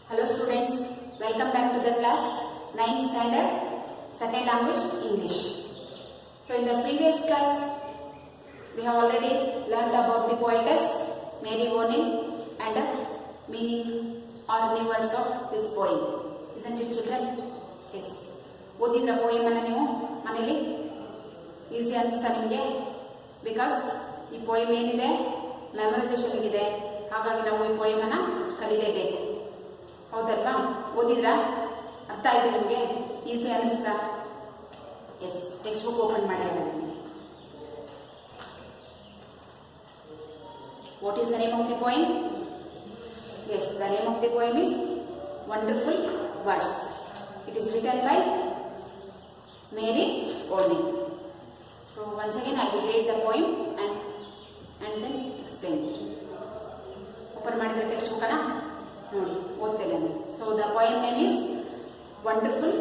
Hello students, welcome back to the class 9th standard, second language English. So in the previous class, we have already learned about the poetess Mary Bonny and the meaning or new words of this poem. Isn't it children? Yes. ಓದಿದ್ರ poem ಅನ್ನು ನೀವು ಮನೆಯಲ್ಲಿ easy ಅನಿಸ್ತಾ ನಿಮಗೆ? Because ಈ poem ಏನಿದೆ memorisation ಇದೆ, ಹಾಗಾಗಿ ನಾವು ಈ poem ಅನ್ನು ಕಲಿಯಲೇಬೇಕು. ಹೌದಲ್ವಾ? ಓದಿದ್ರಾ? ಅರ್ಥ ಆಯ್ತು ನಿಮಗೆ? ಈಸಿ ಅನಿಸ್ತಾ? ಎಸ್, ಟೆಕ್ಸ್ಟ್ ಬುಕ್ ಓಪನ್ ಮಾಡಿ. What is the name of the poem? Yes, the name of the poem is Wonderful Words. It is written by Mary Bonny. So once again I will read the poem and then explain it. Open ಮಾಡಿದ್ರೆ text book ಅನ್ನ ನೋಡಿ ಓದ್ತೇನೆ. So the poem name is Wonderful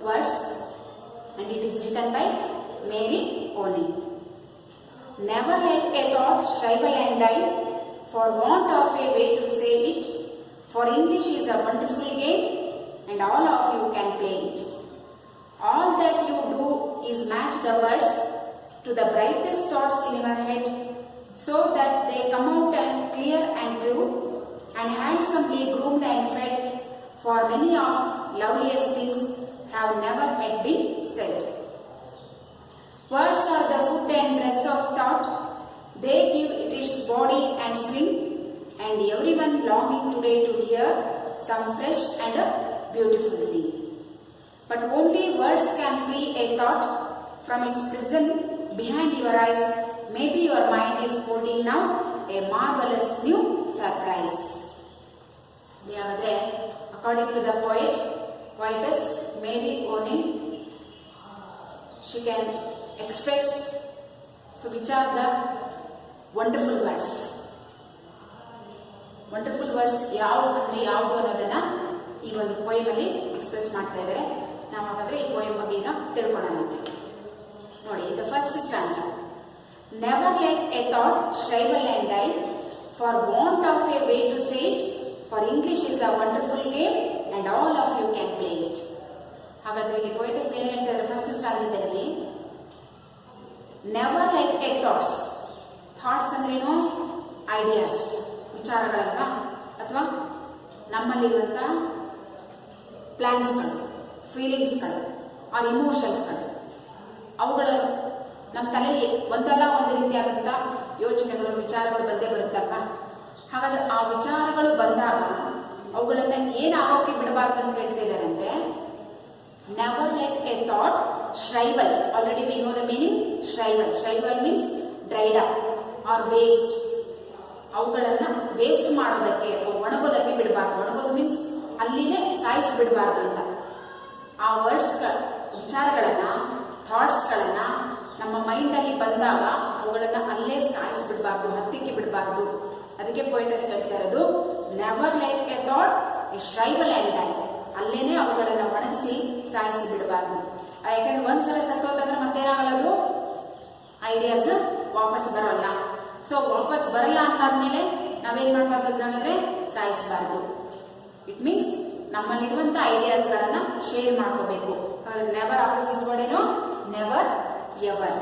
Words and it is written by Mary Bonny. Never let a thought shrivel and die for want of a way to say it, for English is a wonderful game and all of you can play it. All that you do is match the words to the brightest thoughts in your head, so that they come out and clear and true and handsomely groomed and fed, for many of loveliest things have never yet been said. Words are the food and dress of thought, they give it its body and swing, and everyone longing today to hear some fresh and a beautiful thing. But only words can free a thought from its prison behind your eyes. Maybe your mind is holding now a marvelous new surprise. According to the poetess Mary Bonny, she can express, so which are the wonderful words. Wonderful words ಯಾವುದು ಅನ್ನೋದನ್ನ ಈ ಒಂದು poem ಅಲ್ಲಿ express ಮಾಡ್ತಾ ಇದ್ದಾರೆ. ನಾವು ಹಾಗಾದ್ರೆ ಈ poem ಬಗ್ಗೆ ಈಗ ತಿಳ್ಕೊಳ್ಳೋಣಂತೆ. ನೋಡಿ, the first stanza. Never let a thought shrivel and die for want of a way to say it, for English is a wonderful game and all of you can play it. ಹಾಗಾದ್ರೆ ಇಲ್ಲಿ poetess ಏನು ಹೇಳ್ತಾರೆ first ಸ್ಟಾಂಜಾದಲ್ಲಿ? Never let a thoughts. Thoughts ಅಂದ್ರೇನು? Ideas, ವಿಚಾರಗಳಲ್ವಾ, ಅಥವಾ ನಮ್ಮಲ್ಲಿರುವಂತ ಪ್ಲಾನ್ಸ್ಗಳು, ಫೀಲಿಂಗ್ಸ್ಗಳು R ಇಮೋಷನ್ಸ್ಗಳು, ಅವುಗಳು ನಮ್ಮ ತಲೆಯಲ್ಲಿ ಒಂದಲ್ಲ ಒಂದು ರೀತಿಯಾದಂಥ ಯೋಚನೆಗಳು, ವಿಚಾರಗಳು ಬಂದೇ ಬರುತ್ತಲ್ವಾ. ಹಾಗಾದ್ರೆ ಆ ವಿಚಾರಗಳು ಬಂದಾಗ ಅವುಗಳನ್ನ ಏನಾಗೋಕೆ ಬಿಡಬಾರ್ದು ಅಂತ ಹೇಳ್ತಾ ಇದ್ದಾರೆ ಅಂದ್ರೆ, never let a thought shrivel. Already we know the meaning. Shrivel. Shrivel means dried up or waste. ಅವುಗಳನ್ನ ವೇಸ್ಟ್ ಮಾಡೋದಕ್ಕೆ, ಒಣಗೋದಕ್ಕೆ ಬಿಡಬಾರ್ದು. ಒಣಗೋದು ಮೀನ್ಸ್ ಅಲ್ಲಿನೇ ಸಾಯಿಸಿ ಬಿಡಬಾರ್ದು ಅಂತ. ಆ ವರ್ಡ್ಸ್ ವಿಚಾರಗಳನ್ನ, ಥಾಟ್ಸ್ಗಳನ್ನ ನಮ್ಮ ಮೈಂಡ್ ಅಲ್ಲಿ ಬಂದಾಗ ಅವುಗಳನ್ನ ಅಲ್ಲೇ ಸಾಯಿಸಿ ಬಿಡಬಾರ್ದು, ಹತ್ತಿಕ್ಕೆ ಬಿಡಬಾರ್ದು. ಅದಕ್ಕೆ ಪೊಯಿಟಸ್ ಹೇಳ್ತಾ ಇರೋದು, never let a thought shrivel and die. ಅಲ್ಲೇನೆ ಅವುಗಳನ್ನ ಒಣಗಿಸಿ ಸಾಯಿಸಿ ಬಿಡಬಾರ್ದು. ಯಾಕಂದ್ರೆ ಒಂದ್ಸಲ ಸತ್ತೋತಂದ್ರೆ ಮತ್ತೇನಾಗಲ್ಲದು ಐಡಿಯಾಸ್ ವಾಪಸ್ ಬರೋಲ್ಲ. ಸೊ ವಾಪಸ್ ಬರಲ್ಲ ಅಂತಾದ್ಮೇಲೆ ನಾವೇನ್ ಮಾಡ್ಬಾರ್ದು ಅಂತಂದ್ರೆ ಸಾಯಿಸಬಾರ್ದು. ಇಟ್ ಮೀನ್ಸ್ ನಮ್ಮಲ್ಲಿರುವಂತ ಐಡಿಯಾಸ್ ಗಳನ್ನ ಶೇರ್ ಮಾಡ್ಕೋಬೇಕು. ನೆವರ್ ಆಪೋಸಿಟ್ ವರ್ಡ್ ಏನು? Never ever.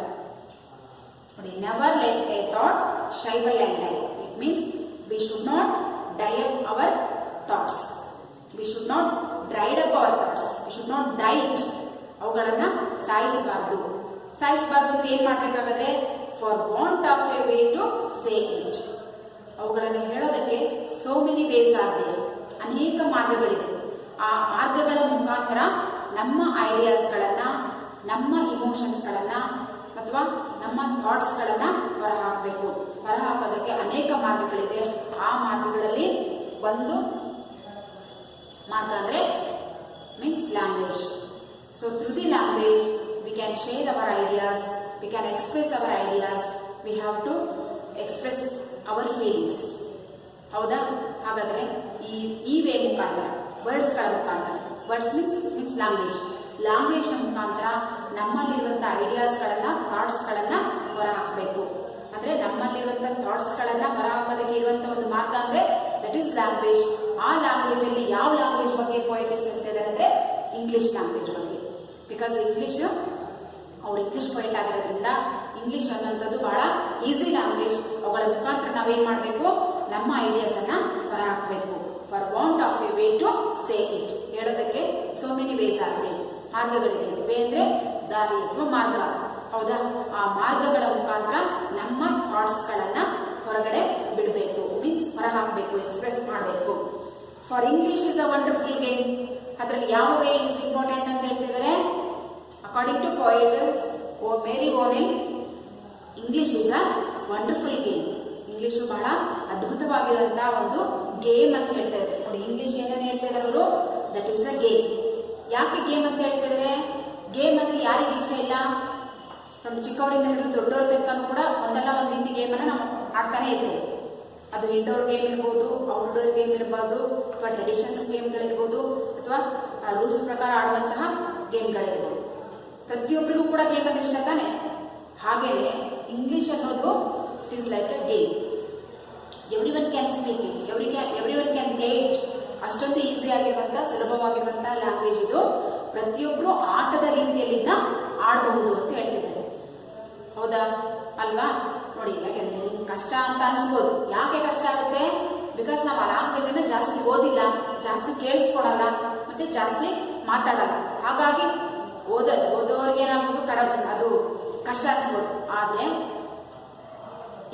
ನೋಡಿ, never let a thought shrivel and die. It means we should not die up our thoughts. We should not dried up our thoughts. We should not die it. ಅವುಗಳನ್ನ ಸಾಯಿಸಬಾರ್ದು. ಸಾಯಿಸಬಾರ್ದು ಅಂದ್ರೆ ಏನ್ ಮಾಡ್ಬೇಕಾದ್ರೆ, for want of a way to say it. ಅವುಗಳನ್ನು ಹೇಳೋದಕ್ಕೆ so many ways are there. ಅನೇಕ ಮಾರ್ಗಗಳಿದೆ. ಆ ಮಾರ್ಗಗಳ ಮುಖಾಂತರ ನಮ್ಮ ಐಡಿಯಾಸ್ಗಳನ್ನ, ನಮ್ಮ ಇಮೋಷನ್ಸ್ಗಳನ್ನ ಅಥವಾ ನಮ್ಮ ಥಾಟ್ಸ್ಗಳನ್ನ ಹೊರಹಾಕಬೇಕು. ಹೊರಹಾಕೋದಕ್ಕೆ ಅನೇಕ ಮಾರ್ಗಗಳಿದೆ. ಆ ಮಾರ್ಗಗಳಲ್ಲಿ ಒಂದು ಮಾರ್ಗ ಅಂದ್ರೆ means language. So through the language we can share our ideas, we can express our ideas, we have to express our feelings. ಹೌದಾ? ಹಾಗಾದ್ರೆ ಈ ವೇ ಮುಖಾಂತರ, ವರ್ಡ್ಸ್ ಗಳ ಮುಖಾಂತರ, ವರ್ಡ್ಸ್ ಮೀನ್ಸ್ ಲ್ಯಾಂಗ್ವೇಜ್, ಲ್ಯಾಂಗ್ವೇಜ್ ನ ಮುಖಾಂತರ ನಮ್ಮಲ್ಲಿರುವಂತಹ ಐಡಿಯಾಸ್ ಗಳನ್ನ, ಥಾಟ್ಸ್ ಗಳನ್ನ ಹೊರ ಹಾಕಬೇಕು. ಅಂದ್ರೆ ನಮ್ಮಲ್ಲಿರುವಂತಹ ಥಾಟ್ಸ್ ಗಳನ್ನ ಹೊರ ಹಾಕೋದಕ್ಕೆ ಇರುವಂತಹ ಒಂದು ಮಾರ್ಗ ಅಂದ್ರೆ ದಟ್ ಇಸ್ ಲ್ಯಾಂಗ್ವೇಜ್. ಆ ಲ್ಯಾಂಗ್ವೇಜ್ ಅಲ್ಲಿ ಯಾವ ಲ್ಯಾಂಗ್ವೇಜ್ ಇಂಗ್ಲಿಷ್ ಲ್ಯಾಂಗ್ವೇಜ್ ಬಗ್ಗೆ. ಬಿಕಾಸ್ ಇಂಗ್ಲಿಷ್ ಅವ್ರು ಇಂಗ್ಲಿಷ್ ಪಾಯಿಂಟ್ ಆಗಿರೋದ್ರಿಂದ ಇಂಗ್ಲಿಷ್ ಅನ್ನೋಂಥದ್ದು ಬಹಳ ಈಸಿ ಲ್ಯಾಂಗ್ವೇಜ್. ಅವುಗಳ ಮುಖಾಂತರ ನಾವೇನ್ ಮಾಡಬೇಕು, ನಮ್ಮ ಐಡಿಯಾಸ್ ಅನ್ನ ಹೊರ ಹಾಕಬೇಕು. For want of a way to say it, ಹೇಳೋದಕ್ಕೆ ಸೋ ಮೆನಿ ವೇಸ್ ಆಗಿದೆ, ಮಾರ್ಗಗಳಿದೆ. ವೇ ಅಂದ್ರೆ ದಾರಿ ಅಥವಾ ಮಾರ್ಗ, ಹೌದಾ? ಆ ಮಾರ್ಗಗಳ ಮುಖಾಂತರ ನಮ್ಮ ಥಾಟ್ಸ್ ಗಳನ್ನ ಹೊರಗಡೆ ಬಿಡಬೇಕು, ಮೀನ್ಸ್ ಹೊರ ಹಾಕಬೇಕು, ಎಕ್ಸ್ಪ್ರೆಸ್ ಮಾಡಬೇಕು. For English is a wonderful game. ಅದರಲ್ಲಿ ಯಾವ ವೇ ಇಸ್ ಇಂಪಾರ್ಟೆಂಟ್ ಅಂತ ಹೇಳ್ತಿದ್ದಾರೆ? According to poet Mary O'Neill, English is a wonderful game. English ಬಹಳ ಅದ್ಭುತವಾಗಿರುವಂತಹ ಒಂದು ಗೇಮ್ ಅಂತ ಹೇಳ್ತಾ ಇದ್ದಾರೆ. ನೋಡಿ, ಇಂಗ್ಲಿಷ್ ಏನನ್ನ ಹೇಳ್ತಾ ಇದ್ದಾರೆ ಅವರು? That is a game. ಯಾಕೆ ಗೇಮ್ ಅಂತ ಹೇಳ್ತಾ ಇದ್ದಾರೆ? ಗೇಮ್ ಅಂದ್ರೆ ಯಾರಿಗೆ ಇಷ್ಟ ಇಲ್ಲ? ಫ್ರಮ್ ಚಿಕ್ಕವರಿಂದ ಹಿಡಿದು ದೊಡ್ಡವ್ರ ತನಕ ಕೂಡ ಒಂದಲ್ಲ ಒಂದು ರೀತಿ ಗೇಮ್ ಅನ್ನ ನಾವು ಆಡ್ತಾನೆ ಇದ್ದೇವೆ. ಅದು ಇಂಡೋರ್ ಗೇಮ್ ಇರ್ಬೋದು, ಔಟ್ಡೋರ್ ಗೇಮ್ ಇರಬಹುದು, ಅಥವಾ ಟ್ರೆಡಿಷನ್ಸ್ ಗೇಮ್ಗಳಿರ್ಬೋದು, ಅಥವಾ ರೂಲ್ಸ್ ಪ್ರಕಾರ ಆಡುವಂತಹ ಗೇಮ್ಗಳಿರ್ಬೋದು. ಪ್ರತಿಯೊಬ್ಬರಿಗೂ ಕೂಡ ಗೇಮ್ ಅಂದ್ರೆ ಇಷ್ಟ ತಾನೆ. ಹಾಗೇನೆ ಇಂಗ್ಲಿಷ್ ಅನ್ನೋದು it is like a game. Every one can speak it, every one can play it. ಅಷ್ಟೊಂದು ಈಸಿ ಆಗಿರುವಂತಹ, ಸುಲಭವಾಗಿರುವಂತಹ ಲ್ಯಾಂಗ್ವೇಜ್ ಇದು. ಪ್ರತಿಯೊಬ್ರು ಆಟದ ರೀತಿಯಲ್ಲಿ ಆಡಬಹುದು ಅಂತ ಹೇಳ್ತಿದ್ದಾರೆ, ಹೌದಾ ಅಲ್ವಾ? ನೋಡಿ, ಯಾಕೆಂದ್ರೆ ನಿಮ್ಗೆ ಕಷ್ಟ ಅಂತ ಅನ್ಸ್ಬೋದು. ಯಾಕೆ ಕಷ್ಟ ಆಗುತ್ತೆ? ಬಿಕಾಸ್ ನಾವು ಆ ಲ್ಯಾಂಗ್ವೇಜ್ ಅನ್ನ ಜಾಸ್ತಿ ಓದಿಲ್ಲ, ಜಾಸ್ತಿ ಕೇಳಿಸ್ಕೊಳಲ್ಲ, ಮತ್ತೆ ಜಾಸ್ತಿ ಮಾತಾಡಲ್ಲ. ಹಾಗಾಗಿ ಓದೋರಿಗೆ ನಮ್ಗೆ ಅದು ಕಷ್ಟ ಅನ್ಸ್ಬೋದು. ಆದ್ರೆ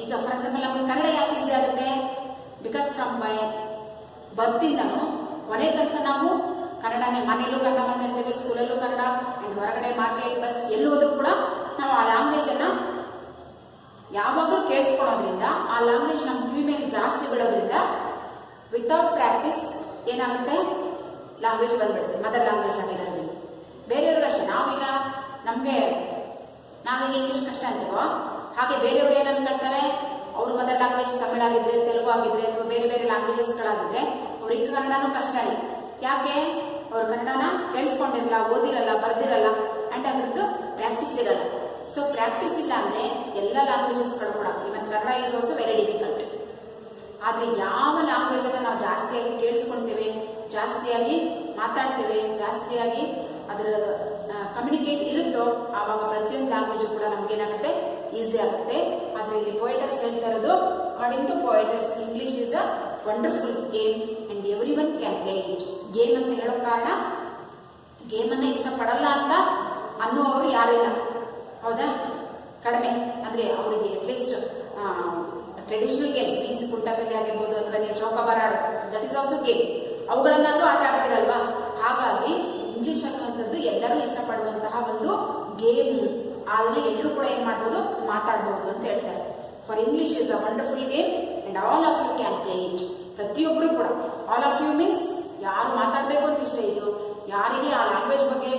ಈಗ ಫಾರ್ ಎಕ್ಸಾಂಪಲ್ ನಮಗೆ ಕನ್ನಡ ಯಾಕೆ ಈಸಿ ಆಗುತ್ತೆ? ಬಿಕಾಸ್ ಫ್ರಮ್ ಮೈ ಬರ್ತಿಂದನು ಕೊನೆ ತನಕ ನಾವು ಕನ್ನಡನೇ, ಮನೆಯಲ್ಲೂ ಕನ್ನಡ ಮಾತಾಡ್ತೇವೆ, ಸ್ಕೂಲಲ್ಲೂ ಕನ್ನಡ, ಅಂಡ್ ಹೊರಗಡೆ ಮಾರ್ಕೆಟ್, ಬಸ್ ಎಲ್ಲಿ ಹೋದ್ರೂ ಕೂಡ ನಾವು ಆ ಲ್ಯಾಂಗ್ವೇಜ್ ಅನ್ನ ಯಾವಾಗಲೂ ಕೇಳಿಸ್ಕೊಳೋದ್ರಿಂದ, ಆ ಲ್ಯಾಂಗ್ವೇಜ್ ನಮ್ಮ ಕಿವಿ ಮೇಲೆ ಜಾಸ್ತಿ ಬಿಡೋದ್ರಿಂದ ವಿತೌಟ್ ಪ್ರಾಕ್ಟೀಸ್ ಏನಾಗುತ್ತೆ, ಲ್ಯಾಂಗ್ವೇಜ್ ಬಂದ್ಬಿಡುತ್ತೆ, ಮದರ್ ಲ್ಯಾಂಗ್ವೇಜ್ ಆಗಿರೋದ್ರಿಂದ. ಬೇರೆಯವ್ರಿಗೆ ಅಷ್ಟೇ, ನಾವೀಗ ಇಂಗ್ಲಿಷ್ ಕಷ್ಟ ಅಂತೀವೋ ಹಾಗೆ ಬೇರೆಯವರು ಏನ್ ಅನ್ಕೊಳ್ತಾರೆ, ಅವ್ರ ಮದರ್ ಲ್ಯಾಂಗ್ವೇಜ್ ತಮಿಳ್ ಆಗಿದ್ರೆ, ತೆಲುಗು ಆಗಿದ್ರೆ, ಅಥವಾ ಬೇರೆ ಬೇರೆ ಲ್ಯಾಂಗ್ವೇಜಸ್ಗಳಾಗಿದ್ರೆ ಅವ್ರಿಗೆ ಕನ್ನಡನೂ ಕಷ್ಟ ಇದೆ. ಯಾಕೆ? ಅವ್ರು ಕನ್ನಡನ ಕೇಳಿಸ್ಕೊಂಡಿರಲ್ಲ, ಓದಿರಲ್ಲ, ಬರ್ದಿರಲ್ಲ, ಅಂಡ್ ಅದ್ರದ್ದು ಪ್ರಾಕ್ಟೀಸ್ ಇರಲ್ಲ. ಸೊ ಪ್ರಾಕ್ಟೀಸ್ ಇಲ್ಲ ಅಂದ್ರೆ ಎಲ್ಲ ಲ್ಯಾಂಗ್ವೇಜಸ್ಗಳು ಕೂಡ, even Kannada is also very difficult. ಆದ್ರೆ ಯಾವ ಲ್ಯಾಂಗ್ವೇಜ್ ಅನ್ನ ನಾವು ಜಾಸ್ತಿಯಾಗಿ ಕೇಳಿಸ್ಕೊಳ್ತೇವೆ, ಜಾಸ್ತಿಯಾಗಿ ಮಾತಾಡ್ತೇವೆ, ಜಾಸ್ತಿಯಾಗಿ ಅದರ ಕಮ್ಯುನಿಕೇಟ್ ಇರುತ್ತೋ, ಆವಾಗ ಪ್ರತಿಯೊಂದು ಲ್ಯಾಂಗ್ವೇಜ್ ಕೂಡ ನಮ್ಗೆ ಏನಾಗುತ್ತೆ, ಈಸಿ ಆಗುತ್ತೆ. ಆದ್ರೆ ಇಲ್ಲಿ ಪೋಯೆಟಸ್ ಹೇಳ್ತಾ ಇರೋದು, according to poetess, English is a wonderful game and every one can play it. Game ಅಂತ ಹೇಳೋ ಕಾರಣ, ಗೇಮ್ ಅನ್ನ ಇಷ್ಟಪಡಲ್ಲ ಅಂತ ಅನ್ನೋರು ಯಾರಿಲ್ಲ, ಹೌದಾ? ಕಡಿಮೆ. ಅಂದ್ರೆ ಅವರಿಗೆ ಅಟ್ಲೀಸ್ಟ್ ಟ್ರೆಡಿಷನಲ್ ಗೇಮ್ಸ್, ಮೀನ್ಸ್ ಕುಂಟಬಿಲ್ಲೆ ಆಗಿರ್ಬೋದು, ಅಥವಾ ನೀವು ಚೌಕಾಬಾರ ಆಡೋ, ದಟ್ ಇಸ್ ಆಲ್ಸೋ ಗೇಮ್. ಅವುಗಳನ್ನಾದ್ರೂ ಆಟ ಆಡ್ತಿರಲ್ವಾ? ಹಾಗಾಗಿ ಇಂಗ್ಲಿಷ್ ಅನ್ನುವಂಥದ್ದು ಎಲ್ಲರೂ ಇಷ್ಟಪಡುವಂತಹ ಒಂದು ಗೇಮ್. ಆದ್ರೆ ಎಲ್ಲರೂ ಕೂಡ ಏನ್ ಮಾಡ್ಬೋದು, ಮಾತಾಡಬಹುದು ಅಂತ ಹೇಳ್ತಾರೆ. For English is a wonderful game and all of you can play it. ಪ್ರತಿಯೊಬ್ರು ಕೂಡ, ಆಲ್ ಆಫ್ ಯು ಮೀನ್ಸ್ ಯಾರು ಮಾತಾಡ್ಬೇಕು ಅಂತ ಇಷ್ಟ ಇದೆಯೋ, ಯಾರಿಗೆ ಆ ಲ್ಯಾಂಗ್ವೇಜ್ ಬಗ್ಗೆ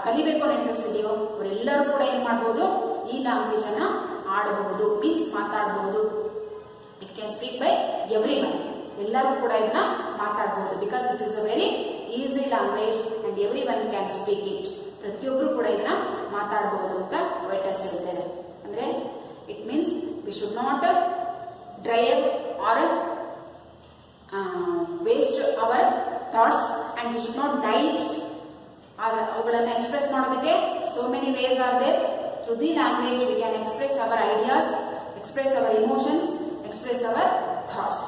ಕಲಿಬೇಕು ಅನ್ನೋ ಇಂಟ್ರೆಸ್ಟ್ ಇದೆಯೋ, ಅವರೆಲ್ಲರೂ ಕೂಡ ಏನ್ ಮಾಡ್ಬೋದು, ಈ ಲ್ಯಾಂಗ್ವೇಜ್ ಅನ್ನ ಆಡಬಹುದು, ಮೀನ್ಸ್ ಮಾತಾಡಬಹುದು. It can speak by everyone. ಎಲ್ಲರೂ ಕೂಡ ಇದನ್ನ ಮಾತಾಡಬಹುದು. Because it is a very easy language and every one can speak it. ಪ್ರತಿಯೊಬ್ರು ಕೂಡ ಇದನ್ನ ಮಾತಾಡಬಹುದು ಅಂತ ಪೋಯೆಟಸ್ ಹೇಳ್ತಾರೆ. ಅಂದ್ರೆ it means we should not drive or waste our thoughts and we should not die it. ಅವುಗಳನ್ನ ಎಕ್ಸ್ಪ್ರೆಸ್ ಮಾಡೋದಕ್ಕೆ so many ways are there. Through the language we can express our ideas, express hour emotions, express our thoughts.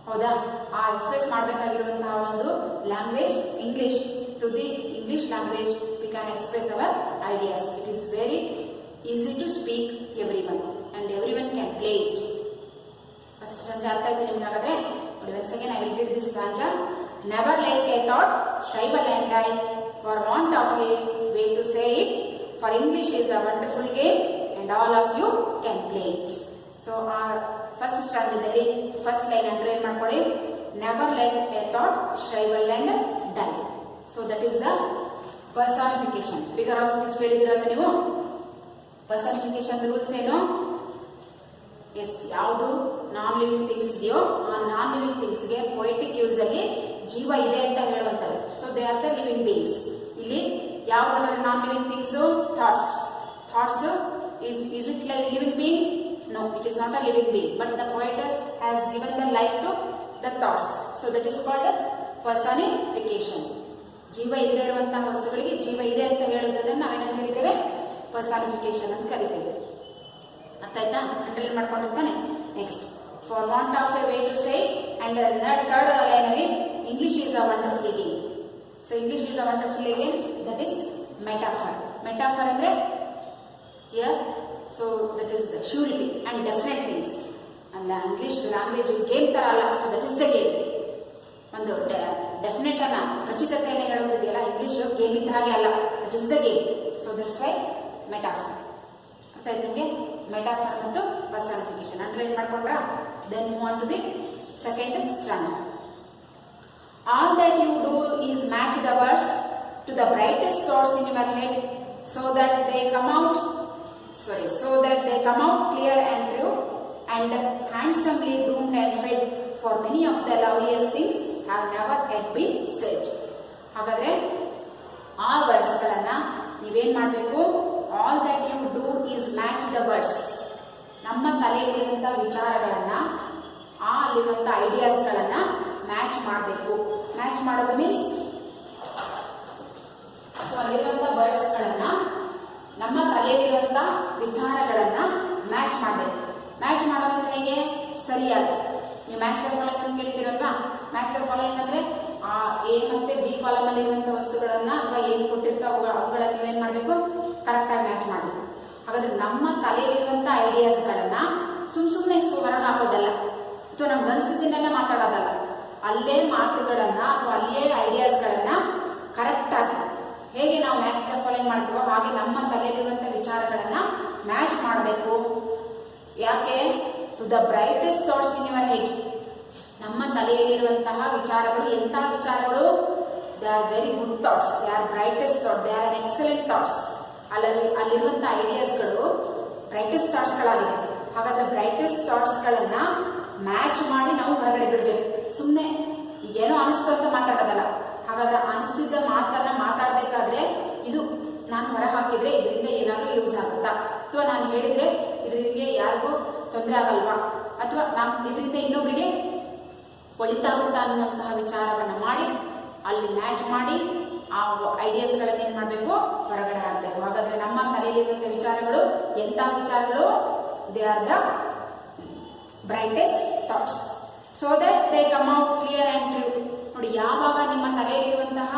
ಹೌದಾ? ಆ express ಮಾಡಬೇಕಾಗಿರುವಂತಹ ಒಂದು language English. To the English language we can express our ideas. It is very easy to speak every one and every one can play it. First ಸಂಜೆ ಅರ್ಥ ಆಯ್ತು ನಿಮ್ಗೆ? ಹಾಗಾದ್ರೆ once again I will read this stanza. Never let a thought shrivel and die, for want of a way to say it, for English is a wonderful game and all of you can play it. So our first stanzaದಲ್ಲಿ first line underline ಮಾಡ್ಕೊಳ್ಳಿ. Never let a thought shrivel and die. So that is the personification. Figure of speech ಕೇಳಿದಿರಲ್ವ ನೀವು? personification rules ಏನು? S, ಯಾವುದು ನಾನ್ living things ಇದೆಯೋ ಆ non living things ಗೆ poetic use ಅಲ್ಲಿ ಜೀವ ಇದೆ ಅಂತ ಹೇಳುವಂತದ್ದು. So they are the living beings. ಇಲ್ಲಿ ಯಾವ non living things? Thoughts. Thoughts is it like living being? No, it is not a living being, but the poetess has given the life to the thoughts. So that is called personification. ಜೀವ ಇಲ್ಲದೆ ಇರುವಂತಹ ವಸ್ತುಗಳಿಗೆ ಜೀವ ಇದೆ ಅಂತ ಹೇಳುವುದನ್ನು ನಾವೇನಂತ ಕರಿತೇವೆ? ಪರ್ಸಾನಿಫಿಕೇಶನ್ ಅಂತ ಕರಿತೇವೆ. ಅರ್ಥ ಆಯ್ತಾ? ಅಂಡರ್ಲೈನ್ ಮಾಡ್ಕೊಂಡಿರ್ತಾನೆ. Next, for want of a way to say and third ಲೈನಲ್ಲಿ English is a wonderful game. So English is a wonderful game, that is metaphor. Metaphor ಅಂದ್ರೆ here, so that is the surety and definite things. And the English language game ತರ ಅಲ್ಲ, so that is the game. ಒಂದು definite ಅನ್ನ ಖಚಿತತೆಯನ್ನು ಹೇಳುವುದಿದೆಯಲ್ಲ, English game ಇದ್ದ ಹಾಗೆ ಅಲ್ಲ, that is the game. So that's why metaphor. ಅರ್ಥ ಆಯ್ತು ನಿಮಗೆ? ಮೆಟಾಫರ್ ಮತ್ತು ಪರ್ಸಾನಿಫಿಕೇಶನ್ ಅಂಡರ್ಲೈನ್ ಮಾಡ್ಕೊಂಡ್ರಾ? Then move on to the second stanza. All that you do is match the words to the brightest thoughts in your head, so that they come out clear and true and handsomely groomed and fed, for many of the loveliest things have never yet been said. ಹಾಗಾದ್ರೆ ಆ words ಗಳನ್ನ ನೀವೇನ್ ಮಾಡಬೇಕು? All that you do is match the words. ನಮ್ಮ ತಲೆಯಲ್ಲಿರುವಂತಹ ವಿಚಾರಗಳನ್ನ, ಅಲ್ಲಿರುವಂತಹ ideas ಗಳನ್ನ ಮ್ಯಾಚ್ ಮಾಡಬೇಕು. ಮ್ಯಾಚ್ ಮಾಡೋದು ಮೀನ್ಸ್, ಸೊ ಅಲ್ಲಿರುವಂತಹ ವರ್ಡ್ಸ್ ಗಳನ್ನ ನಮ್ಮ ತಲೆಯಲ್ಲಿರುವಂತ ವಿಚಾರಗಳನ್ನ ಮ್ಯಾಚ್ ಮಾಡಬೇಕು. ಮ್ಯಾಚ್ ಮಾಡೋದಂದ್ರೆ ಹೇಗೆ? ಸರಿಯಾಗಿ. ನೀವು ಮ್ಯಾಚ್ ದ ಫಾಲೋಯಿಂಗ್ ಅಂತ ಕೇಳಿದಿರಲ್ವಾ? ಮ್ಯಾಚ್ ದ ಫಾಲೋಯಿಂಗ್ ಅಂದ್ರೆ ಆ ಎ ಮತ್ತೆ ಬಿ ಕಾಲಮ್ ಅಲ್ಲಿ ಇರುವಂತಹ ವಸ್ತುಗಳನ್ನ ಅಥವಾ ಏನ್ ಕೊಟ್ಟಿರ್ತಾವ ಅವುಗಳನ್ನ ನೀವೇನ್ ಮಾಡ್ಬೇಕು? ಕರೆಕ್ಟ್ ಆಗಿ ಮ್ಯಾಚ್ ಮಾಡಬೇಕು. ಹಾಗಾದ್ರೆ ನಮ್ಮ ತಲೆಯಲ್ಲಿರುವಂತಹ ಐಡಿಯಾಸ್ ಗಳನ್ನ ಸುಮ್ನೆ ಹೊರಗೆ ಹಾಕೋದಲ್ಲ, ಅಥವಾ ನಮ್ಗೆ ಅನ್ಸಿದ್ದನ್ನೆಲ್ಲ ಮಾತಾಡೋದಲ್ಲ. ಅಲ್ಲೇ ಮಾತುಗಳನ್ನ ಅಥವಾ ಅಲ್ಲೇ ಐಡಿಯಾಸ್ ಗಳನ್ನ ಕರೆಕ್ಟ್ ಆಗಿ ಹೇಗೆ ನಾವು ಮ್ಯಾಚ್ ದ ಫಾಲೋಯಿಂಗ್ ಮಾಡ್ತೀವೋ ಹಾಗೆ ನಮ್ಮ ತಲೆಯಲ್ಲಿರುವಂತಹ ವಿಚಾರಗಳನ್ನ ಮ್ಯಾಚ್ ಮಾಡಬೇಕು. ಯಾಕೆ? To the brightest thoughts in your head. ನಮ್ಮ ತಲೆಯಲ್ಲಿರುವಂತಹ ವಿಚಾರಗಳು ಎಂತಹ ವಿಚಾರಗಳು? They are very good thoughts, they are brightest thought, they are excellent thoughts. ಅಲ್ಲಿರುವಂತಹ ಐಡಿಯಾಸ್ಗಳು ಬ್ರೈಟೆಸ್ಟ್ ಥಾಟ್ಸ್ ಗಳಾಗಿದೆ. ಹಾಗಾದ್ರೆ ಬ್ರೈಟೆಸ್ಟ್ ಥಾಟ್ಸ್ ಗಳನ್ನ ಮ್ಯಾಚ್ ಮಾಡಿ ನಾವು ಹೊರಗಡೆ ಬಿಡಬೇಕು. ಸುಮ್ಮನೆ ಏನೋ ಅನಿಸ್ತು ಅಂತ ಮಾತಾಡೋದಲ್ಲ. ಹಾಗಾದ್ರೆ ಅನಿಸಿದ ಮಾತನ್ನ ಮಾತಾಡ್ಬೇಕಾದ್ರೆ ಇದು ನಾನು ಹೊರ ಹಾಕಿದ್ರೆ ಇದರಿಂದ ಏನಾದ್ರೂ ಯೂಸ್ ಆಗುತ್ತಾ, ಅಥವಾ ನಾನು ಹೇಳಿದ್ರೆ ಇದರಿಂದ ಯಾರಿಗೂ ತೊಂದರೆ ಆಗಲ್ವಾ, ಅಥವಾ ಇದರಿಂದ ಇನ್ನೊಬ್ಬರಿಗೆ ಒಳಿತಾಗುತ್ತಾ ಅನ್ನುವಂತಹ ವಿಚಾರವನ್ನ ಮಾಡಿ ಅಲ್ಲಿ ಮ್ಯಾಚ್ ಮಾಡಿ ಆ ಐಡಿಯಾಸ್ ಗಳನ್ನ ಏನ್ ಮಾಡ್ಬೇಕು? ಹೊರಗಡೆ ಹಾಕ್ಬೇಕು. ಹಾಗಾದ್ರೆ ನಮ್ಮ ತಲೆಯಲ್ಲಿರುವಂತಹ ವಿಚಾರಗಳು ಎಂತ ವಿಚಾರಗಳು? They are the brightest thoughts, so that they come out clear and true. ನೋಡಿ, ಯಾವಾಗ ನಿಮ್ಮ ತಲೆಯಲ್ಲಿರುವಂತಹ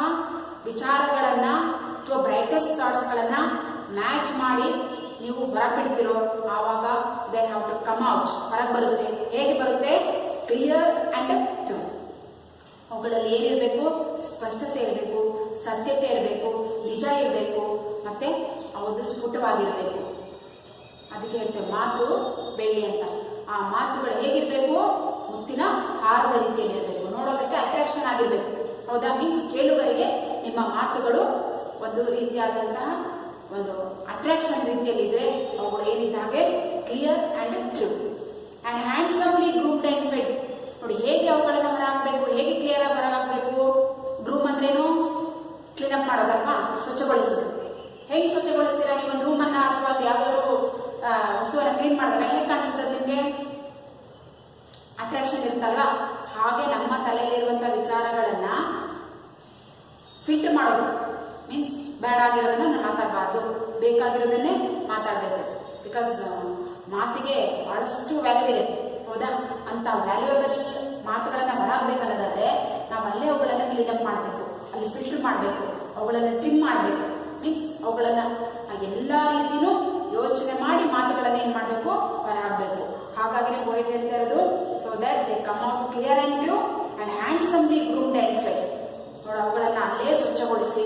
ವಿಚಾರಗಳನ್ನ ಅಥವಾ ಬ್ರೈಟೆಸ್ಟ್ ಥಾಟ್ಸ್ ಗಳನ್ನ ಮ್ಯಾಚ್ ಮಾಡಿ ನೀವು ಹೊರಬಿಡ್ತಿರೋ ಆವಾಗ they have to come out, ಹೊರಗೆ ಬರುತ್ತೆ. ಹೇಗೆ ಬರುತ್ತೆ? Clear and true. ಅವುಗಳಲ್ಲಿ ಏನಿರಬೇಕು? ಸ್ಪಷ್ಟತೆ ಇರಬೇಕು, ಸತ್ಯತೆ ಇರಬೇಕು, ನಿಜ ಇರಬೇಕು, ಮತ್ತೆ ಅವು ಸ್ಫುಟವಾಗಿರಬೇಕು. ಅದಕ್ಕೆ ಹೇಳ್ತೇವೆ ಮಾತು ಬೆಳ್ಳಿ ಅಂತ. ಆ ಮಾತುಗಳು ಹೇಗಿರ್ಬೇಕು? ಮುತ್ತಿನ ಹಾರದ ರೀತಿಯಲ್ಲಿ ಇರಬೇಕು, ನೋಡೋದಕ್ಕೆ ಅಟ್ರಾಕ್ಷನ್ ಆಗಿರ್ಬೇಕು. ಹೌದಾ? ಮೀನ್ಸ್ ಕೇಳುಗರಿಗೆ ನಿಮ್ಮ ಮಾತುಗಳು ಒಂದು ರೀತಿಯಾದಂತಹ ಒಂದು ಅಟ್ರಾಕ್ಷನ್ ರೀತಿಯಲ್ಲಿ ಇದ್ರೆ ಅವುಗಳು ಏನಿದ್ದ ಹಾಗೆ clear and true and handsomely groomed and fed. ನೋಡಿ, ಹೇಗೆ ಅವುಗಳನ್ನ ಹೊರಹಾಕಬೇಕು, ಹೇಗೆ ಕ್ಲಿಯರ್ ಆಗಿ ಹೊರಹಾಕಬೇಕು? ಗ್ರೂಮ್ ಅಂದ್ರೇನು? ಕ್ಲೀನ್ ಅಪ್ ಮಾಡೋದಲ್ವಾ? ಸ್ವಚ್ಛಗೊಳಿಸೋದು. ಹೇಗೆ ಸ್ವಚ್ಛಗೊಳಿಸ್ತೀರಾ? ನೀವು ಒಂದು ರೂಮ್ ಅನ್ನ ಅಥವಾ ಯಾವ್ದಾದ್ರು ವಸ್ತುವನ್ನ ಕ್ಲೀನ್ ಮಾಡಿದಾಗ ಹೇಗೆ ಕಾಣಿಸುತ್ತೆ ನಿಮ್ಗೆ? ಅಟ್ರಾಕ್ಷನ್ ಇರುತ್ತಲ್ವಾ? ಹಾಗೆ ನಮ್ಮ ತಲೆಯಲ್ಲಿರುವಂತಹ ವಿಚಾರಗಳನ್ನ ಫಿಲ್ಟರ್ ಮಾಡೋದು ಮೀನ್ಸ್ ಬೇಡ ಆಗಿರೋದನ್ನ ಮಾತಾಡಬಾರ್ದು, ಬೇಕಾಗಿರೋದನ್ನೇ ಮಾತಾಡಬೇಕು. ಬಿಕಾಸ್ ಮಾತಿಗೆ ಬಹಳಷ್ಟು ವ್ಯಾಲ್ಯೂ ಇದೆ. ಹೌದಾ? ಅಂತ ವ್ಯಾಲ್ಯೂಯಬಲ್ ಮಾತುಗಳನ್ನ ಹೊರಹಾಕ್ಬೇಕನ್ನೋದಾದ್ರೆ ನಾವು ಅಲ್ಲೇ ಅವುಗಳನ್ನ ಕ್ಲೀನ್ ಅಪ್ ಮಾಡಬೇಕು, ಅಲ್ಲಿ ಫಿಲ್ಟರ್ ಮಾಡಬೇಕು, ಅವುಗಳನ್ನ ಟ್ರಿಮ್ ಮಾಡಬೇಕು. ಮೀನ್ಸ್ ಅವುಗಳನ್ನ ಎಲ್ಲಾ ರೀತಿನೂ ಯೋಚನೆ ಮಾಡಿ ಮಾತುಗಳನ್ನ ಏನ್ ಮಾಡಬೇಕು? ಹೊರಹಾಕಬೇಕು. ಹಾಗಾಗಿ ಪೋಯಿಟ್ ಹೇಳ್ತಾ ಇರೋದು, so that they come out clear and true and handsomely groomed and fed. ನೋಡಿ, ಅವುಗಳನ್ನ ಅಲ್ಲೇ ಸ್ವಚ್ಛಗೊಳಿಸಿ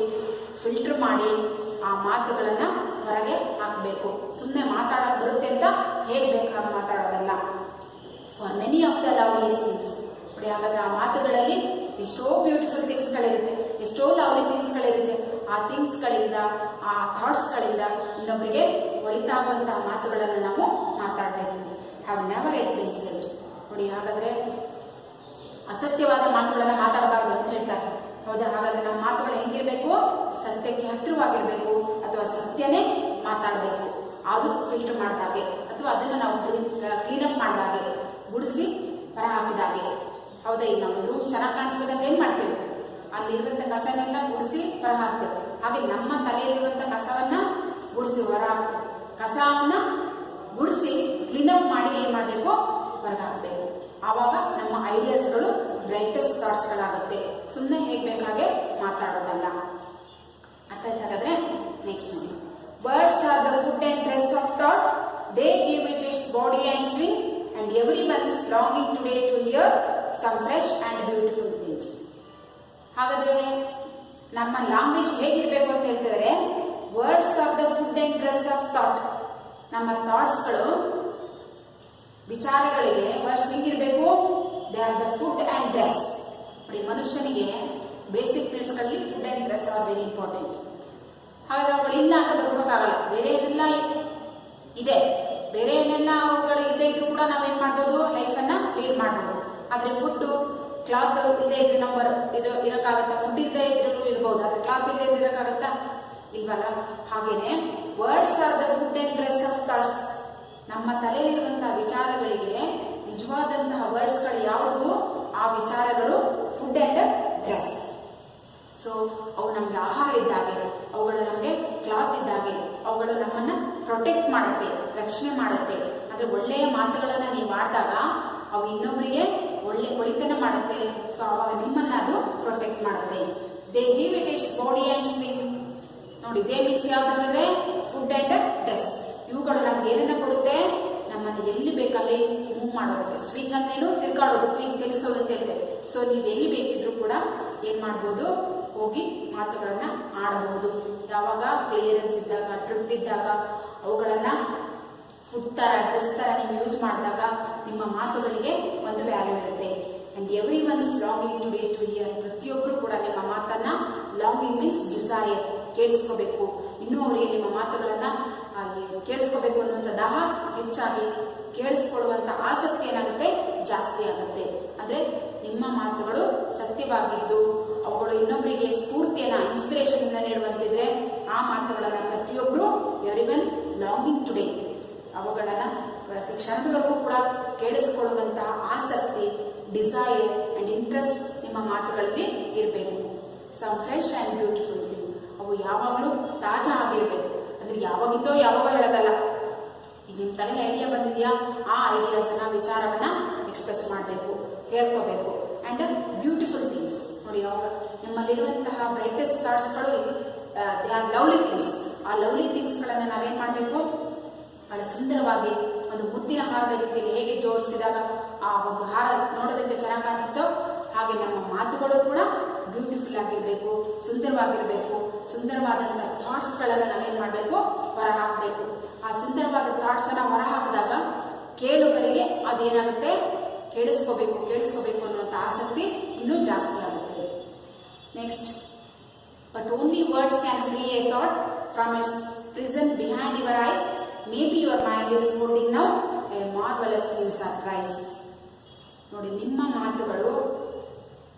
ಫಿಲ್ಟರ್ ಮಾಡಿ ಆ ಮಾತುಗಳನ್ನ ಹೊರಗೆ ಹಾಕಬೇಕು. ಸುಮ್ಮನೆ ಮಾತಾಡಕ್ ಬರುತ್ತೆ ಅಂತ ಹೇಗ್ ಬೇಕಾಗ ಮಾತಾಡೋದಲ್ಲ. For many of the loveliest things. ನೋಡಿ, ಹಾಗಾದ್ರೆ ಆ ಮಾತುಗಳಲ್ಲಿ ಎಷ್ಟೋ ಬ್ಯೂಟಿಫುಲ್ ಥಿಂಗ್ಸ್ ಗಳಿರುತ್ತೆ, ಎಷ್ಟೋ ಲವ್ಲಿ ಥಿಂಗ್ಸ್ ಗಳಿರುತ್ತೆ. ಆ ಥಿಂಗ್ಸ್ ಗಳಿಂದ, ಆ ಥಾಟ್ಸ್ ಗಳಿಂದ ಇನ್ನೊಬ್ಬರಿಗೆ ಒಳಿತಾಗುವಂತಹ ಮಾತುಗಳನ್ನ ನಾವು ಮಾತಾಡಬೇಕು. Have never yet been said. ನೋಡಿ, ಹಾಗಾದ್ರೆ ಅಸತ್ಯವಾದ ಮಾತುಗಳನ್ನ ಮಾತಾಡಬಾರದು ಅಂತ ಹೇಳ್ತಾರೆ. ಹೌದಾ? ಹಾಗಾದ್ರೆ ನಮ್ಮ ಮಾತುಗಳು ಹೆಂಗಿರ್ಬೇಕು? ಸತ್ಯಕ್ಕೆ ಹತ್ತಿರವಾಗಿರ್ಬೇಕು, ಅಥವಾ ಸತ್ಯನೇ ಮಾತಾಡಬೇಕು. ಅದು ಫಿಲ್ಟರ್ ಮಾಡಿದಾಗೆ, ಅಥವಾ ಅದನ್ನ ನಾವು ಕ್ಲೀನ್ ಅಪ್ ಮಾಡಿದಾಗೆ, ಗುಡಿಸಿ ಹೊರ ಹಾಕಿದಾಗೆ. ಹೌದಾ? ಈಗ ನಾವು ರೂಮ್ ಚೆನ್ನಾಗಿ ಕಾಣಿಸ್ಬೇಕಂದ್ರೆ ಏನ್ ಮಾಡ್ತೇವೆ? ಅಲ್ಲಿರುವಂತ ಕಸನೆಲ್ಲ ಗುಡಿಸಿ ಹೊರ ಹಾಕ್ಬೇಕು. ಹಾಗೆ ನಮ್ಮ ತಲೆಯಲ್ಲಿರುವಂತ ಕಸವನ್ನ ಗುಡಿಸಿ ಹೊರ ಹಾಕ್ಬೇಕು. ಕಸವನ್ನ ಗುಡಿಸಿ ಕ್ಲೀನಪ್ ಮಾಡಿ ಏನ್ ಮಾಡ್ಬೇಕು, ಹೊರಗೆ ಹಾಕ್ಬೇಕು. ಆವಾಗ ನಮ್ಮ ಐಡಿಯಾಸ್ಗಳು ಬ್ರೈಟೆಸ್ಟ್ ಥಾಟ್ಸ್ ಗಳಾಗುತ್ತೆ. ಸುಮ್ಮನೆ ಹೇಗ್ ಬೇಕಾಗೆ ಮಾತಾಡೋದಲ್ಲ. ಅರ್ಥ ಆಯ್ತಾಗಾದ್ರೆ ನೆಕ್ಸ್ಟ್ ನೋಡಿ, words are the food and dress of thought. They give it its body and swing and every once longing today to hear some fresh and beautiful things. ಹಾಗಾದ್ರೆ ನಮ್ಮ ಲ್ಯಾಂಗ್ವೇಜ್ ಹೇಗಿರ್ಬೇಕು ಅಂತ ಹೇಳ್ತಿದ್ದಾರೆ, words are the food and dress of thought. ನಮ್ಮ ಥಾಟ್ಸ್ಗಳು, ವಿಚಾರಗಳಿಗೆ words ಹೇಗಿರ್ಬೇಕು, they are the food and dress. ನೋಡಿ, ಮನುಷ್ಯನಿಗೆ ಬೇಸಿಕ್ ನೀಡ್ಸ್ಗಳಲ್ಲಿ food and dress are very important. ಹಾಗಾದ್ರೆ ಅವುಗಳು ಇಲ್ಲ ಅಂತ ಬದುಕೋಕ್ಕಾಗಲ್ಲ. ಬೇರೆ ಇದೆಲ್ಲ ಇದೆ, ಬೇರೆ ಏನೆಲ್ಲ ಅವುಗಳು ಇಲ್ಲದೆ ಇದ್ರು ಕೂಡ ನಾವೇನ್ ಮಾಡ್ಬೋದು, ಲೈಫ್ ಅನ್ನ ಲೀಡ್ ಮಾಡ್ಬೋದು. ಆದ್ರೆ ಫುಡ್, ಕ್ಲಾತ್ ಇಲ್ಲದೆ ಇದ್ರೆ ನಂಬರ್ ಇರಕ್ಕಾಗತ್ತಾ? ಫುಡ್ ಇಲ್ಲದೆ ಇದ್ರೂ ಇರ್ಬೋದು, ಆದ್ರೆ ಕ್ಲಾತ್ ಇಲ್ಲದೆ ಇರಕ್ಕಾಗತ್ತಾ? ಇಲ್ವಲ್ಲ. ಹಾಗೇನೆ words are the food and dress of thoughts. ನಮ್ಮ ತಲೆಯಲ್ಲಿರುವಂತಹ ವಿಚಾರಗಳಿಗೆ ನಿಜವಾದಂತಹ ವರ್ಡ್ಸ್ ಗಳು ಯಾವುದು, ಆ ವಿಚಾರಗಳು ಫುಡ್ ಅಂಡ್ ಡ್ರೆಸ್. ಸೊ ಅವು ನಮ್ಗೆ ಆಹಾರ ಇದ್ದಾಗೆ, ಅವುಗಳು ನಮ್ಗೆ ಕ್ಲಾತ್ ಇದ್ದಾಗೆ, ಅವುಗಳು ನಮ್ಮನ್ನ ಪ್ರೊಟೆಕ್ಟ್ ಮಾಡುತ್ತೆ, ರಕ್ಷಣೆ ಮಾಡುತ್ತೆ. ಅಂದ್ರೆ ಒಳ್ಳೆಯ ಮಾತುಗಳನ್ನ ನೀವು ಆಡಿದಾಗ ಅವು ಇನ್ನೊಬ್ಬರಿಗೆ ಒಳ್ಳೆ ಒಳಿತನ ಮಾಡುತ್ತೆ. ಸೊ ಅವಾಗ ನಿಮ್ಮನ್ನ ಅದು ಪ್ರೊಟೆಕ್ಟ್ ಮಾಡುತ್ತೆ. They give it its body and swing. ನೋಡಿ, ದೇ ಮೀನ್ಸ್ ಯಾವ್ದಂದ್ರೆ ಫುಡ್ ಅಂಡ್ ಡ್ರೆಸ್. ಇವುಗಳು ನಮ್ಗೆ ಏನನ್ನ ಕೊಡುತ್ತೆ, ನಮ್ಮನ್ನು ಎಲ್ಲಿ ಬೇಕಲ್ಲಿ ಮೂವ್ ಮಾಡೋದಕ್ಕೆ. ಸ್ವಿಂಗ್ ಅಂದ್ರೇನು, ತಿರ್ಗಾಡೋದು, ಚಲಿಸೋದು ಅಂತ ಹೇಳಿದೆ. ಸೊ ನೀವು ಎಲ್ಲಿ ಬೇಕಿದ್ರು ಕೂಡ ಏನ್ ಮಾಡ್ಬೋದು, ಹೋಗಿ ಮಾತುಗಳನ್ನ ಆಡಬಹುದು. ಯಾವಾಗ ಕ್ಲಿಯರೆನ್ಸ್ ಇದ್ದಾಗ, ಟ್ರುತ್ ಇದ್ದಾಗ, ಅವುಗಳನ್ನ ಫುಡ್ ತರ, ಡ್ರೆಸ್ ತರ ನೀವು ಯೂಸ್ ಮಾಡಿದಾಗ ನಿಮ್ಮ ಮಾತುಗಳಿಗೆ ಒಂದು ವ್ಯಾಲ್ಯೂ ಇರುತ್ತೆ. And every once longing today to hear. ಪ್ರತಿಯೊಬ್ಬರು ಕೂಡ ನಿಮ್ಮ ಮಾತನ್ನ, ಲಾಂಗಿಂಗ್ ಮೀನ್ಸ್ ಡಿಸೈರ್, ಕೇಳಿಸ್ಕೋಬೇಕು. ಇನ್ನೂ ಅವರಿಗೆ ನಿಮ್ಮ ಮಾತುಗಳನ್ನ ಕೇಳಿಸ್ಕೋಬೇಕು ಅನ್ನುವಂಥ ದಾಹ ಹೆಚ್ಚಾಗಿ, ಕೇಳಿಸ್ಕೊಳ್ಳುವಂತ ಆಸಕ್ತಿ ಏನಾಗುತ್ತೆ, ಜಾಸ್ತಿ ಆಗುತ್ತೆ. ಅಂದ್ರೆ ನಿಮ್ಮ ಮಾತುಗಳು ಸತ್ಯವಾಗಿದ್ದು ಅವುಗಳು ಇನ್ನೊಬ್ಬರಿಗೆ ಸ್ಫೂರ್ತಿಯನ್ನ, ಇನ್ಸ್ಪಿರೇಷನ್ ನೀಡುವಂತಿದ್ರೆ ಆ ಮಾತುಗಳನ್ನ ಪ್ರತಿಯೊಬ್ರು, ಎವ್ರಿವನ್ ಲಾಂಗಿಂಗ್ ಟುಡೇ, ಅವುಗಳನ್ನ ಪ್ರತಿ ಕ್ಷಣದವರೆಗೂ ಕೂಡ ಕೇಳಿಸಿಕೊಳ್ಳುವಂತಹ ಆಸಕ್ತಿ, ಡಿಸೈರ್ ಅಂಡ್ ಇಂಟ್ರೆಸ್ಟ್ ನಿಮ್ಮ ಮಾತುಗಳಲ್ಲಿ ಇರಬೇಕು. Some fresh and beautiful thing. ಅವು ಯಾವಾಗಲೂ ತಾಜಾ ಆಗಿರ್ಬೇಕು. ಅಂದ್ರೆ ಯಾವಾಗಿಂದೋ ಯಾವಾಗ ಹೇಳೋದಲ್ಲ. ಈಗ ನಿಮ್ ತಲೆಗೆ ಐಡಿಯಾ ಬಂದಿದ್ಯಾ, ಆ ಐಡಿಯಾಸ್ ಅನ್ನ, ವಿಚಾರವನ್ನ ಎಕ್ಸ್ಪ್ರೆಸ್ ಮಾಡಬೇಕು, ಹೇಳ್ಕೋಬೇಕು. And beautiful things. ನೋಡಿ, ನಿಮ್ಮಲ್ಲಿರುವಂತಹ ಬ್ರೈಟೆಸ್ಟ್ ಥಾಟ್ಸ್ ಗಳು ದೇ ಆರ್ ಲವ್ಲಿ ಥಿಂಗ್ಸ್. ಆ ಲವ್ಲಿ ಥಿಂಗ್ಸ್ ಗಳನ್ನ ನಾವೇನ್ ಮಾಡ್ಬೇಕು, ಬಹಳ ಸುಂದರವಾಗಿ ಒಂದು ಮುತ್ತಿನ ಹಾರದ ರೀತಿಯಲ್ಲಿ ಹೇಗೆ ಜೋಡಿಸಿದಾಗ ಆ ಒಂದು ಹಾರ ನೋಡೋದಕ್ಕೆ ಚೆನ್ನಾಗಿ ಕಾಣಿಸುತ್ತೋ ಹಾಗೆ ನಮ್ಮ ಮಾತುಗಳು ಕೂಡ ಬ್ಯೂಟಿಫುಲ್ ಆಗಿರ್ಬೇಕು, ಸುಂದರವಾಗಿರ್ಬೇಕು. ಸುಂದರವಾದಂತಹ ಥಾಟ್ಸ್ ಗಳನ್ನ ನಾವೇನ್ ಮಾಡ್ಬೇಕು, ಹೊರ ಹಾಕಬೇಕು. ಆ ಸುಂದರವಾದ ಥಾಟ್ಸ್ ಅನ್ನ ಹೊರ ಹಾಕಿದಾಗ ಕೇಳುಗರಿಗೆ ಅದೇನಾಗುತ್ತೆ, ಕೇಳಿಸ್ಕೋಬೇಕು ಅನ್ನುವಂಥ ಆಸಕ್ತಿ ಇನ್ನೂ ಜಾಸ್ತಿ ಆಗುತ್ತೆ. Next, but only words can free a thought from its prison behind your eyes. Maybe your mind is holding now a marvellous new surprise. ನೋಡಿ, ನಿಮ್ಮ ಮಾತುಗಳು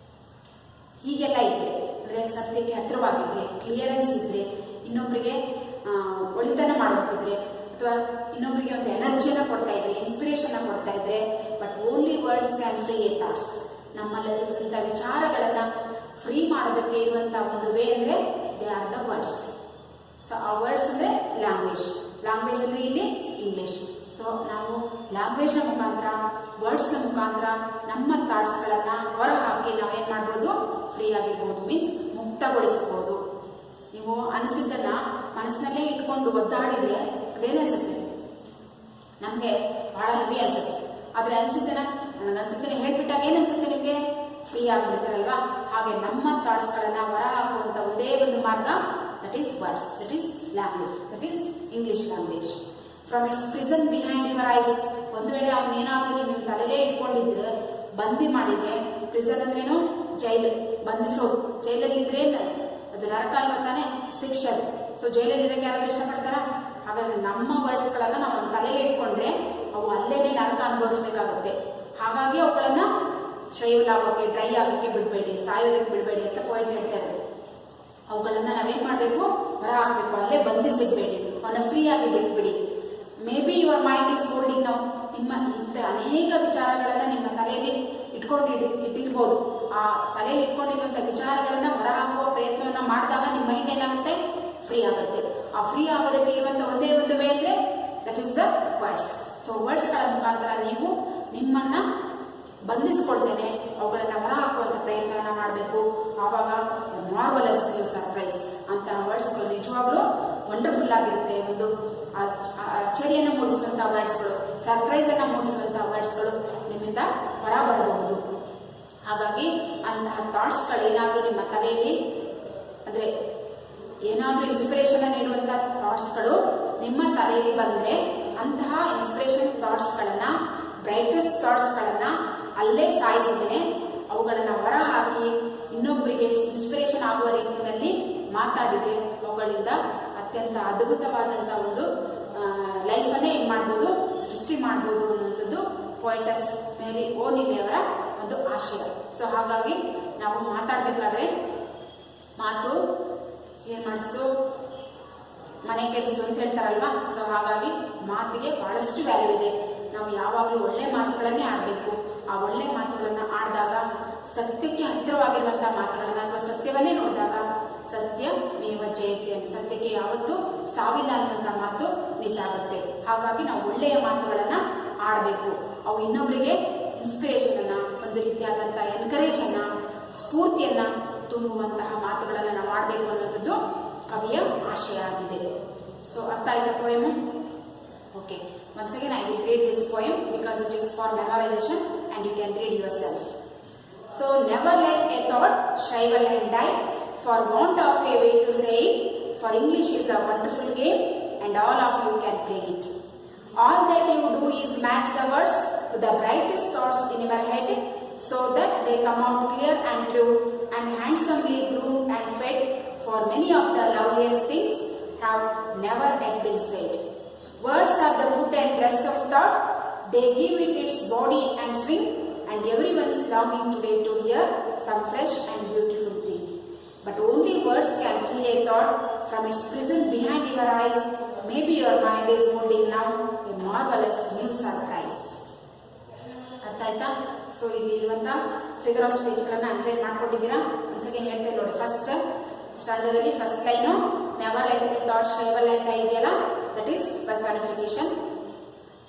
ಹೀಗೆಲ್ಲ ಇದ್ರೆ, ಅಂದ್ರೆ ಸತ್ಯಕ್ಕೆ ಹತ್ತಿರವಾಗಿದ್ರೆ, ಕ್ಲಿಯರೆನ್ಸ್ ಇದ್ರೆ, ಇನ್ನೊಬ್ಬರಿಗೆ ಒಳಿತನ ಮಾಡುತ್ತಿದ್ರೆ, ಅಥವಾ ಇನ್ನೊಬ್ಬರಿಗೆ ಒಂದು ಎನರ್ಜಿಯನ್ನ ಕೊಡ್ತಾ ಇದ್ರೆ, ಇನ್ಸ್ಪಿರೇಷನ್ ಕೊಡ್ತಾ ಇದ್ರೆ, but only words can free a thoughts. ನಮ್ಮಲ್ಲಿರುವಂತಹ ವಿಚಾರಗಳನ್ನ ಫ್ರೀ ಮಾಡೋದಕ್ಕೆ ಇರುವಂತಹ ಒಂದು ವೇ ಅಂದ್ರೆ they are the words. So ಆ ವರ್ಡ್ಸ್ ಅಂದ್ರೆ ಲ್ಯಾಂಗ್ವೇಜ್. ಲ್ಯಾಂಗ್ವೇಜ್ ಅಂದ್ರೆ ಇಲ್ಲಿ ಇಂಗ್ಲಿಷ್. ಸೊ ನಾವು ಲ್ಯಾಂಗ್ವೇಜ್ ನ ಮುಖಾಂತರ, ವರ್ಡ್ಸ್ ನ ಮುಖಾಂತರ ನಮ್ಮ ಥಾಟ್ಸ್ ಗಳನ್ನ ಹೊರ ಹಾಕಿ ನಾವೇನ್ ಮಾಡ್ಬೋದು, ಫ್ರೀ ಆಗಿರ್ಬೋದು, ಮೀನ್ಸ್ ಮುಕ್ತಗೊಳಿಸಬಹುದು. ನೀವು ಅನಿಸಿದ್ದನ್ನ ಮನಸ್ಸಿನಲ್ಲೇ ಇಟ್ಕೊಂಡು ಒದ್ದಾಡಿದ್ರೆ ಅದೇನು ಅನ್ಸುತ್ತೆ, ನಮ್ಗೆ ಬಹಳ ಹೆವಿ ಅನ್ಸುತ್ತೆ. ಆದ್ರೆ ನನಗನ್ಸಿದ್ದನ್ನ ಹೇಳ್ಬಿಟ್ಟಾಗ ಏನ್ ಅನ್ಸುತ್ತೆ, ನಿಮ್ಗೆ ಫ್ರೀ ಆಗ್ಬಿಡ್ತಾರಲ್ವಾ. ಹಾಗೆ ನಮ್ಮ ಥಾಟ್ಸ್ ಗಳನ್ನ ಹೊರ ಹಾಕುವಂತ ಒಂದೇ ಒಂದು ಮಾರ್ಗ, that is words, that is language, that is English language. From its prison behind your eyes. ಒಂದು ವೇಳೆ ಅವನೇನಾದ್ರೂ ನಿಮ್ ತಲೆಲೇ ಇಟ್ಕೊಂಡಿದ್ರೆ, ಬಂದಿ ಮಾಡಿದ್ರೆ, ಪ್ರಿಸನ್ ಅಂದ್ರೇನು, ಜೈಲು, ಬಂಧಿಸೋದು. ಜೈಲಲ್ಲಿ ಇದ್ರೆ ಅದು ನರಕ ಅಲ್ವಾ ತಾನೆ, ಶಿಕ್ಷೆ. ಸೊ ಜೈಲಲ್ಲಿ ಇರೋಕೆ ಯಾರಾದ್ರೂ ಇಷ್ಟಪಡ್ತಾರ? ಹಾಗಾದ್ರೆ ನಮ್ಮ ವರ್ಡ್ಸ್ ಗಳನ್ನ ನಾವು ತಲೆಗೆ ಇಟ್ಕೊಂಡ್ರೆ ಅವು ಅಲ್ಲೇನೆ ನರಕ ಅನುಭವಿಸ್ಬೇಕಾಗುತ್ತೆ. ಹಾಗಾಗಿ ಅವುಗಳನ್ನ ಶೈಲ್ ಆಗೋಕೆ, ಡ್ರೈ ಆಗೋಕೆ ಬಿಡಬೇಡಿ, ಸಾಯೋದಕ್ಕೆ ಬಿಡಬೇಡಿ ಅಂತ ಪೋಯಿಟ್ ಹೇಳ್ತಾರೆ. ಅವುಗಳನ್ನ ನಾವೇನ್ ಮಾಡ್ಬೇಕು, ಹೊರ ಹಾಕ್ಬೇಕು, ಅಲ್ಲೇ ಬಂಧಿಸಿಡ್ಬೇಡಿ, ಅವನ್ನ ಫ್ರೀ ಆಗಿ ಬಿಟ್ಬಿಡಿ. May be your mind is holding now. ನಿಮ್ಮ ಇಂಥ ಅನೇಕ ವಿಚಾರಗಳನ್ನ ನಿಮ್ಮ ತಲೆಯಲ್ಲಿ ಇಟ್ಕೊಂಡಿರ್ಬೋದು. ಆ ತಲೆಯಲ್ಲಿ ಇಟ್ಕೊಂಡಿರುವಂತ ವಿಚಾರಗಳನ್ನ ಹೊರಹಾಕುವ ಪ್ರಯತ್ನವನ್ನ ಮಾಡಿದಾಗ ನಿಮ್ಮ ಮೈಂಡ್ ಏನಾಗುತ್ತೆ, ಫ್ರೀ ಆಗುತ್ತೆ. ಆ ಫ್ರೀ ಆಗೋದಕ್ಕೆ ಇರುವಂತ ಒಂದೇ ಒಂದು ವೇ ಅಂದ್ರೆ that is the words. So words ಗಳ ಮುಖಾಂತರ ನೀವು ನಿಮ್ಮನ್ನ ಬಂಧಿಸಿಕೊಳ್ತೇನೆ ಅವುಗಳನ್ನ ಹೊರಹಾಕುವಂತ ಪ್ರಯತ್ನವನ್ನ ಮಾಡಬೇಕು. ಆವಾಗ ಮಾರ್ವಲಸ್ ನೀವು ಸರ್ಪ್ರೈಸ್ ಅಂತ ವರ್ಡ್ಸ್ಗಳು ನಿಜವಾಗ್ಲೂ ವಂಡರ್ಫುಲ್ ಆಗಿರುತ್ತೆ. ಒಂದು ಅಚ್ಚರಿಯನ್ನು ಮೂಡಿಸುವಂತಹ ವರ್ಡ್ಸ್ಗಳು, ಸರ್ಪ್ರೈಸ್ ಅನ್ನ ಮೂಡಿಸುವಂತಹ ವರ್ಡ್ಸ್ಗಳು ನಿಮ್ಮಿಂದ ಹೊರ ಬರಬಹುದು. ಹಾಗಾಗಿ ಅಂತಹ ಥಾಟ್ಸ್ಗಳು ಏನಾದ್ರೂ ನಿಮ್ಮ ತಲೆಯಲ್ಲಿ ಅಂದ್ರೆ ಏನಾದ್ರೂ ಇನ್ಸ್ಪಿರೇಷನ್ ನೀಡುವಂತಹ ಥಾಟ್ಸ್ಗಳು ನಿಮ್ಮ ತಲೆಯಲ್ಲಿ ಬಂದ್ರೆ ಅಂತಹ ಇನ್ಸ್ಪಿರೇಷನ್ ಥಾಟ್ಸ್ ಗಳನ್ನ, ಬ್ರೈಟೆಸ್ಟ್ ಥಾಟ್ಸ್ ಗಳನ್ನ ಅಲ್ಲೇ ಸಾಯಿಸಿದ್ದೇನೆ, ಅವುಗಳನ್ನ ಹೊರ ಹಾಕಿ ಇನ್ನೊಬ್ಬರಿಗೆ ಇನ್ಸ್ಪಿರೇಷನ್ ಆಗುವ ರೀತಿಯಲ್ಲಿ ಮಾತಾಡಿದ್ರೆ ಅವುಗಳಿಂದ ಅತ್ಯಂತ ಅದ್ಭುತವಾದಂತಹ ಒಂದು ಲೈಫ್ ಅನ್ನೇ ಏನ್ ಮಾಡ್ಬೋದು, ಸೃಷ್ಟಿ ಮಾಡ್ಬೋದು ಅನ್ನುವಂಥದ್ದು ಪೋಯಿಟಸ್ ಮೇರಿ ಓನಿಲಿ ಅವರ ಒಂದು ಆಶಯ. ಸೊ ಹಾಗಾಗಿ ನಾವು ಮಾತಾಡ್ಬೇಕಾದ್ರೆ ಮಾತು ಏನ್ ಮಾಡಿಸ್ತು, ಮನೆ ಕೆಡಿಸ್ತು ಅಂತ ಹೇಳ್ತಾರಲ್ವಾ. ಸೊ ಹಾಗಾಗಿ ಮಾತಿಗೆ ಬಹಳಷ್ಟು ವ್ಯಾಲ್ಯೂ ಇದೆ. ನಾವು ಯಾವಾಗಲೂ ಒಳ್ಳೆ ಮಾತುಗಳನ್ನೇ ಆಡಬೇಕು. ಆ ಒಳ್ಳೆ ಮಾತುಗಳನ್ನ ಆಡಿದಾಗ, ಸತ್ಯಕ್ಕೆ ಹತ್ತಿರವಾಗಿರುವಂತಹ ಮಾತುಗಳನ್ನ ಅಥವಾ ಸತ್ಯವನ್ನೇ ನೋಡಿದಾಗ ಸತ್ಯ ಮೇವ ಜಯತೆ, ಸತ್ಯಕ್ಕೆ ಯಾವತ್ತೂ ಸಾವಿಲ್ಲ ಅನ್ನುವಂಥ ಮಾತು ನಿಜ ಆಗುತ್ತೆ. ಹಾಗಾಗಿ ನಾವು ಒಳ್ಳೆಯ ಮಾತುಗಳನ್ನ ಆಡಬೇಕು. ಅವು ಇನ್ನೊಬ್ಬರಿಗೆ ಇನ್ಸ್ಪಿರೇಷನ್ ಅನ್ನ, ಒಂದು ರೀತಿಯಾದಂತಹ ಎನ್ಕರೇಜ್ ಅನ್ನ, ಸ್ಫೂರ್ತಿಯನ್ನ ತುಂಬುವಂತಹ ಮಾತುಗಳನ್ನ ನಾವು ಆಡಬೇಕು ಅನ್ನೋದು ಕವಿಯ ಆಶಯ ಆಗಿದೆ. ಸೊ ಅರ್ಥ ಆಯ್ತಾ poem? Okay, once again I will read this poem because it is for memorization and you can read yourself. So never let a thought shrivel and die for want of a way to say it, for English is a wonderful game and all of you can play it. All that you do is match the words to the brightest thoughts in your head so that they come out clear and true and handsomely groomed and fed, for many of the loveliest things have never yet been said. Words are the food and dress of thought, they give it its body and swing, and everyone's longing today to hear some fresh and beautiful thing. But only words can free a thought from its prison behind your eyes. Maybe your mind is holding now a marvelous new surprise. ಅರ್ಥ ಆಯ್ತಾ? So ಇಲ್ಲಿ ಇರುವಂತ figure of speech ಗಳನ್ನ underline ಮಾಡ್ಕೊಂಡಿದ್ದೀರಾ? ಒಂದ್ಸಲ ಹೇಳ್ತೇನೆ ನೋಡಿ. First ಸ್ಟಾಂಜಾದಲ್ಲಿ first line never let a thought shrivel and die ಇದೆಯಲ್ಲ, ದಟ್ ಈಸ್ ಪರ್ಸಾನಿಫಿಕೇಶನ್.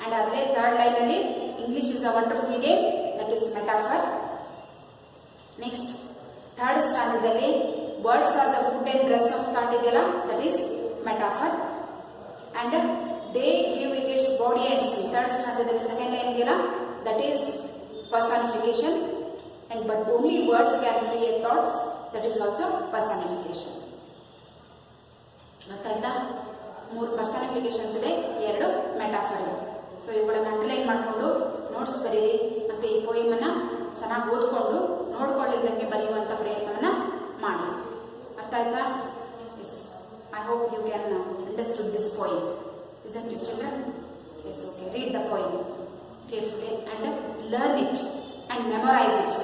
ಅಂಡ್ ಅಲ್ಲೇ ಥರ್ಡ್ ಲೈನ್ ಅಲ್ಲಿ English is a wonderful game, that is metaphor. Next third ಸ್ಟಾಂಜಾದಲ್ಲಿ words are the food and dress of thought ಇದೆಯಲ್ಲ, that is metaphor. And they give it its body and swing. Third ಸ್ಟಾಂಜಾದಲ್ಲಿ second line ಇದೆಯಲ್ಲ, that is personification, and but only words can create thoughts, that is also personification. ಗೊತ್ತಾಯ್ತಾ? 3 ಪರ್ಸನಿಫಿಕೇಶನ್ಸ್ ಇದೆ, 2 metaphor ಇದೆ. So ಇವುಗಳನ್ನ underline ಮಾಡಿಕೊಂಡು notes ಬರೀರಿ. ಮತ್ತೆ ಈ ಪೋಯಮ್ ಅನ್ನ ಚೆನ್ನಾಗಿ ಓದ್ಕೊಂಡು ನೋಡ್ಕೊಳ್ಳಿದ್ದಂಗೆ ಬರೆಯುವಂತ ಪ್ರಯತ್ನವನ್ನ ಮಾಡಿ. ಅರ್ಥ ಆಯ್ತಾ? Yes, I hope you can understood this poem. isn't it children? Yes, okay, read the poem carefully and learn it and memorize it.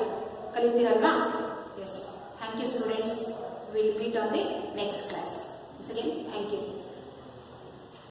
Kalitiralva? Yes. Thank you students. We will meet on the next class. Once again, thank you.